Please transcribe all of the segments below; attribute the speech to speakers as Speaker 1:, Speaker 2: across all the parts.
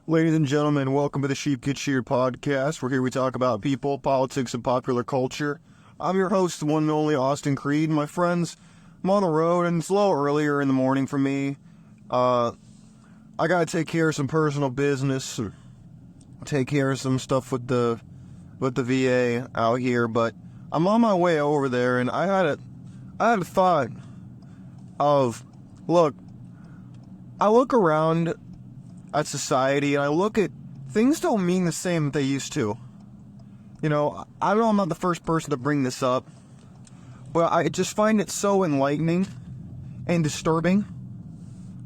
Speaker 1: Ladies and gentlemen, welcome to the Sheep Get Sheared podcast. We're here we talk about people, politics, and popular culture. I'm your host, the one and only Austin Creed. My friends, I'm on the road and it's a little earlier in the morning for me. I gotta take care of some personal business, take care of some stuff with the VA out here, but I'm on my way over there and I had a thought of, look, I look around at society, and I look at things don't mean the same that they used to. You know, I know I'm not the first person to bring this up, but I just find it so enlightening and disturbing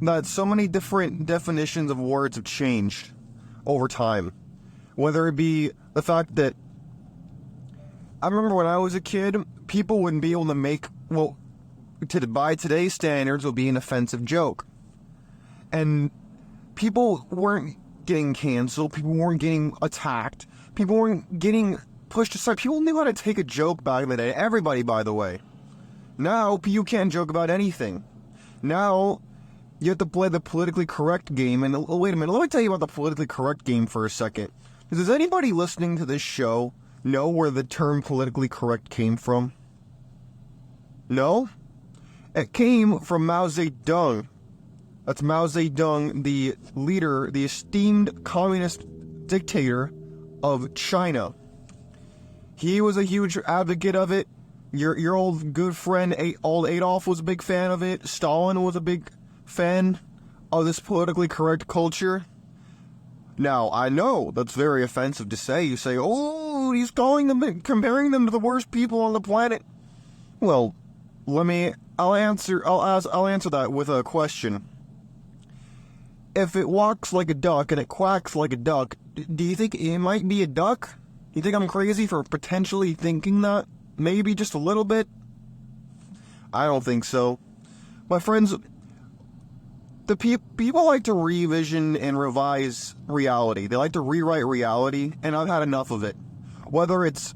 Speaker 1: that so many different definitions of words have changed over time. Whether it be the fact that I remember when I was a kid, people wouldn't be able to make, well, by today's standards, would be an offensive joke. And people weren't getting canceled, people weren't getting attacked, people weren't getting pushed aside. People knew how to take a joke back in the day. Everybody, by the way. Now, you can't joke about anything. Now, you have to play the politically correct game. And wait a minute, let me tell you about the politically correct game for a second. Does anybody listening to this show know where the term politically correct came from? No? It came from Mao Zedong. That's Mao Zedong, the leader, the esteemed communist dictator of China. He was a huge advocate of it. Your old good friend, old Adolf, was a big fan of it. Stalin was a big fan of this politically correct culture. Now, I know that's very offensive to say. You say, oh, he's comparing them to the worst people on the planet. Well, I'll answer that with a question. If it walks like a duck and it quacks like a duck, do you think it might be a duck? Do you think I'm crazy for potentially thinking that? Maybe just a little bit? I don't think so. My friends, the people like to revision and revise reality. They like to rewrite reality, and I've had enough of it. Whether it's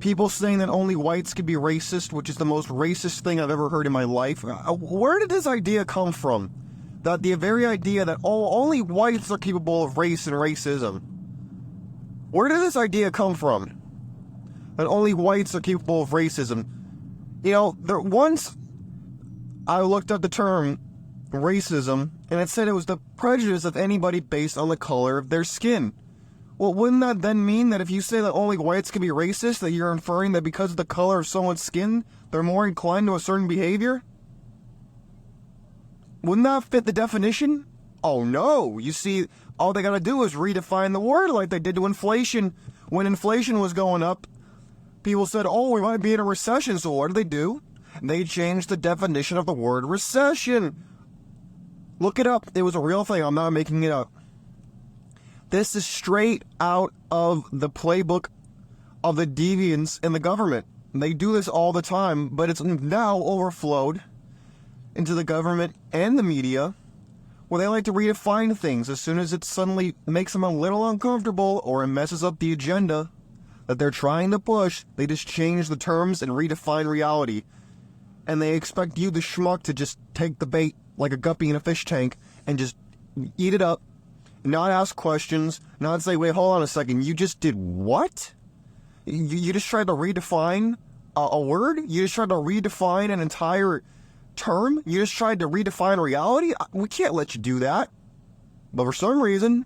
Speaker 1: people saying that only whites can be racist, which is the most racist thing I've ever heard in my life. Where did this idea come from? That the very idea that only whites are capable of race and racism. Where did this idea come from? That only whites are capable of racism. You know, once I looked up the term racism, and it said it was the prejudice of anybody based on the color of their skin. Well, wouldn't that then mean that if you say that only whites can be racist, that you're inferring that because of the color of someone's skin, they're more inclined to a certain behavior? Wouldn't that fit the definition? Oh no, you see, all they gotta do is redefine the word like they did to inflation. When inflation was going up, people said, oh, we might be in a recession, so what did they do? They changed the definition of the word recession. Look it up, it was a real thing, I'm not making it up. This is straight out of the playbook of the deviants in the government. They do this all the time, but it's now overflowed into the government and the media, where they like to redefine things as soon as it suddenly makes them a little uncomfortable or it messes up the agenda that they're trying to push. They just change the terms and redefine reality. And they expect you, the schmuck, to just take the bait like a guppy in a fish tank and just eat it up, not ask questions, not say, wait, hold on a second, you just did what? You just tried to redefine a word? You just tried to redefine an entire term? You just tried to redefine reality? We can't let you do that. But for some reason,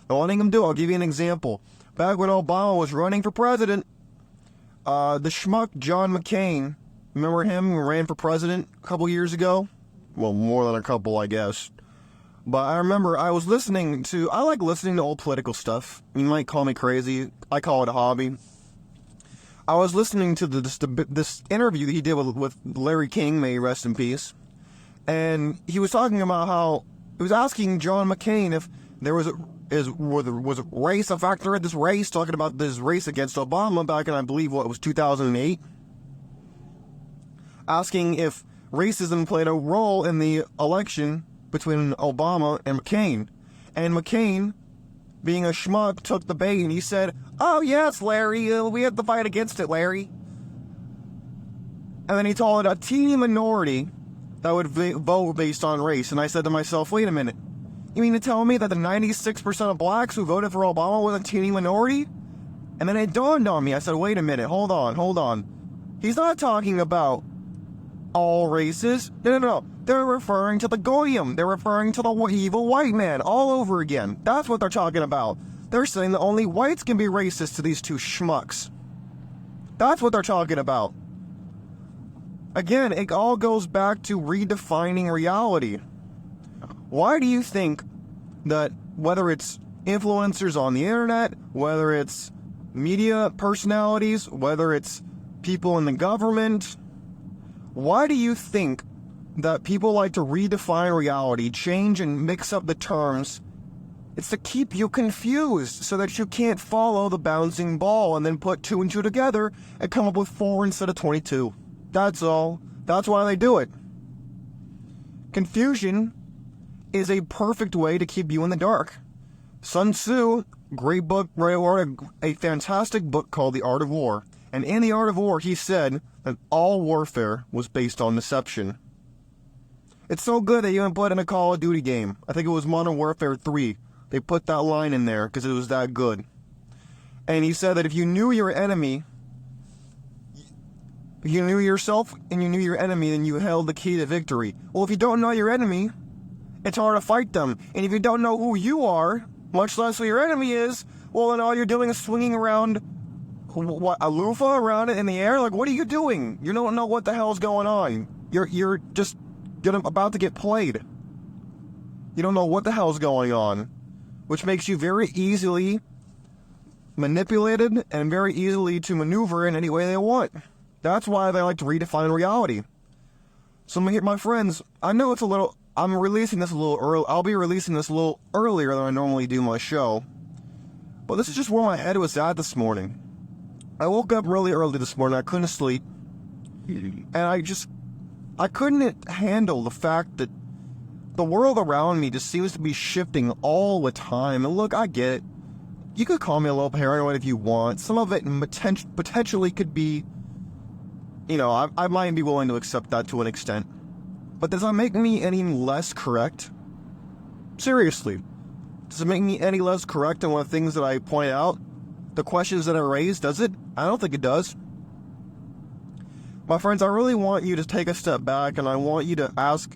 Speaker 1: they're letting them do it. I'll give you an example. Back when Obama was running for president, the schmuck John McCain, remember him who ran for president a couple years ago? Well, more than a couple, I guess. But I remember I like listening to old political stuff. You might call me crazy. I call it a hobby. I was listening to this interview that he did with Larry King, may he rest in peace. And he was talking about how, he was asking John McCain if there was race a factor in this race, talking about this race against Obama back in, I believe, what, it was 2008? Asking if racism played a role in the election between Obama and McCain. And McCain, being a schmuck, took the bait and he said, oh yes, Larry, we have to fight against it, Larry. And then he told a teeny minority that would vote based on race. And I said to myself, wait a minute. You mean to tell me that the 96% of blacks who voted for Obama was a teeny minority? And then it dawned on me. I said, wait a minute, hold on. He's not talking about all races. No. They're referring to the Goyim. They're referring to the evil white man all over again. That's what they're talking about. They're saying that only whites can be racist to these two schmucks. That's what they're talking about. Again, it all goes back to redefining reality. Why do you think that whether it's influencers on the internet, whether it's media personalities, whether it's people in the government, why do you think that people like to redefine reality, change and mix up the terms? It's to keep you confused so that you can't follow the bouncing ball and then put 2 and 2 together and come up with 4 instead of 22. That's all. That's why they do it. Confusion is a perfect way to keep you in the dark. Sun Tzu, great book, wrote a fantastic book called The Art of War. And in The Art of War, he said that all warfare was based on deception. It's so good they even put in a Call of Duty game. I think it was Modern Warfare 3. They put that line in there because it was that good. And he said that if you knew your enemy, if you knew yourself and you knew your enemy, then you held the key to victory. Well, if you don't know your enemy, it's hard to fight them. And if you don't know who you are, much less who your enemy is, well, then all you're doing is swinging around, a loofah around it in the air? Like, what are you doing? You don't know what the hell's going on. You're just about to get played. You don't know what the hell's going on, which makes you very easily manipulated and very easily to maneuver in any way they want. That's why they like to redefine reality. So my friends, I know it's I'm releasing this a little early. I'll be releasing this a little earlier than I normally do my show. But this is just where my head was at this morning. I woke up really early this morning. I couldn't sleep. And I couldn't handle the fact that the world around me just seems to be shifting all the time. And look, I get it. You could call me a little paranoid if you want. Some of it potentially could be, I might be willing to accept that to an extent. But does that make me any less correct? Seriously. Does it make me any less correct in one of the things that I point out? The questions that I raise, does it? I don't think it does. My friends, I really want you to take a step back and I want you to ask,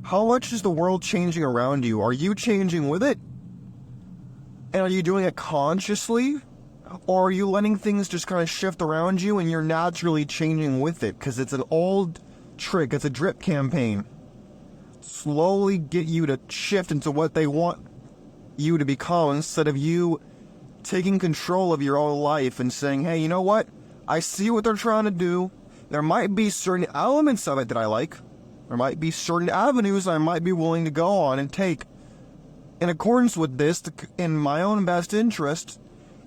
Speaker 1: how much is the world changing around you? Are you changing with it? And are you doing it consciously? Or are you letting things just kind of shift around you and you're naturally changing with it? Because it's an old trick. It's a drip campaign. Slowly get you to shift into what they want you to become instead of you taking control of your own life and saying, hey, you know what? I see what they're trying to do. There might be certain elements of it that I like. There might be certain avenues I might be willing to go on and take in accordance with this in my own best interest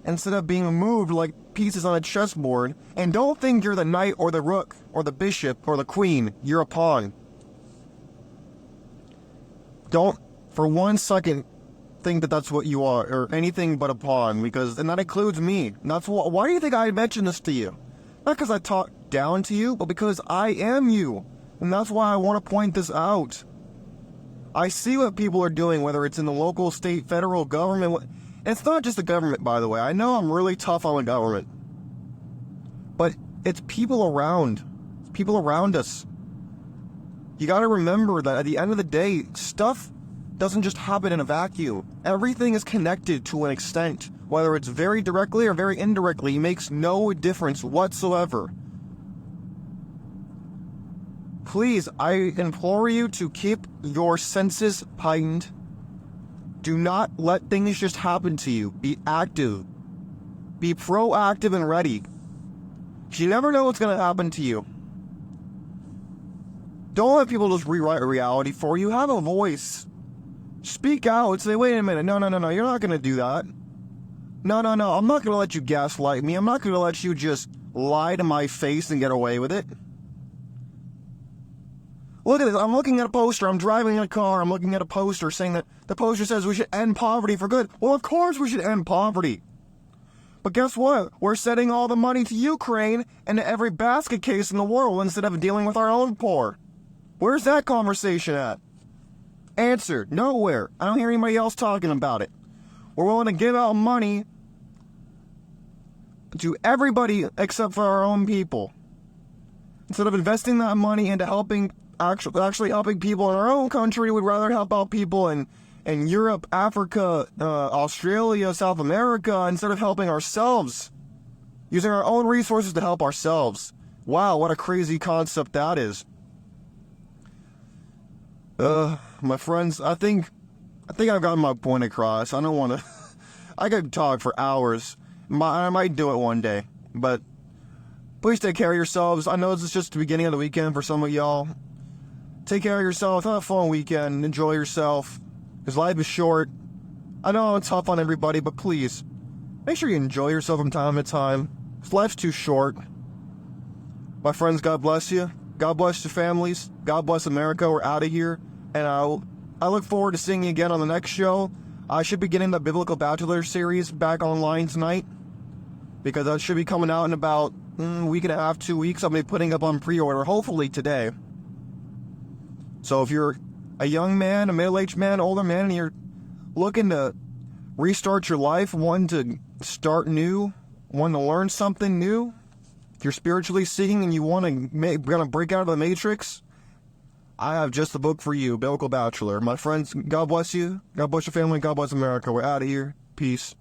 Speaker 1: instead of being moved like pieces on a chessboard. And don't think you're the knight or the rook or the bishop or the queen. You're a pawn. Don't for 1 second think that that's what you are or anything but a pawn, and that includes me. Why do you think I mentioned this to you? Not because I talk down to you, but because I am you. And that's why I want to point this out. I see what people are doing, whether it's in the local, state, federal government. And it's not just the government, by the way. I know I'm really tough on the government. But it's people around. It's people around us. You gotta remember that at the end of the day, stuff doesn't just happen in a vacuum. Everything is connected to an extent. Whether it's very directly or very indirectly, it makes no difference whatsoever. Please, I implore you to keep your senses heightened. Do not let things just happen to you. Be active. Be proactive and ready. You never know what's going to happen to you. Don't let people just rewrite reality for you. Have a voice. Speak out. Say, wait a minute. No. You're not going to do that. No. I'm not going to let you gaslight me. I'm not going to let you just lie to my face and get away with it. Look at this. I'm looking at a poster. I'm driving in a car. I'm looking at a poster saying that the poster says we should end poverty for good. Well, of course we should end poverty. But guess what? We're sending all the money to Ukraine and to every basket case in the world instead of dealing with our own poor. Where's that conversation at? Answer, nowhere. I don't hear anybody else talking about it. We're willing to give out money to everybody except for our own people. Instead of investing that money into actually helping people in our own country, we'd rather help out people in Europe, Africa, Australia, South America, instead of helping ourselves. Using our own resources to help ourselves. Wow, what a crazy concept that is. My friends, I think I've gotten my point across. I don't want to... I could talk for hours. I might do it one day, but please take care of yourselves. I know this is just the beginning of the weekend for some of y'all. Take care of yourself. Have a fun weekend. Enjoy yourself. Because life is short. I know it's tough on everybody, but please, make sure you enjoy yourself from time to time. Because life's too short. My friends, God bless you. God bless your families. God bless America. We're out of here. And I look forward to seeing you again on the next show. I should be getting the Biblical Bachelor series back online tonight, because that should be coming out in about a week and a half, 2 weeks. I'll be putting up on pre-order, hopefully today. So if you're a young man, a middle-aged man, older man, and you're looking to restart your life, one to start new, one to learn something new, if you're spiritually seeking and you want to break out of the matrix, I have just the book for you, Biblical Bachelor. My friends, God bless you. God bless your family. God bless America. We're out of here. Peace.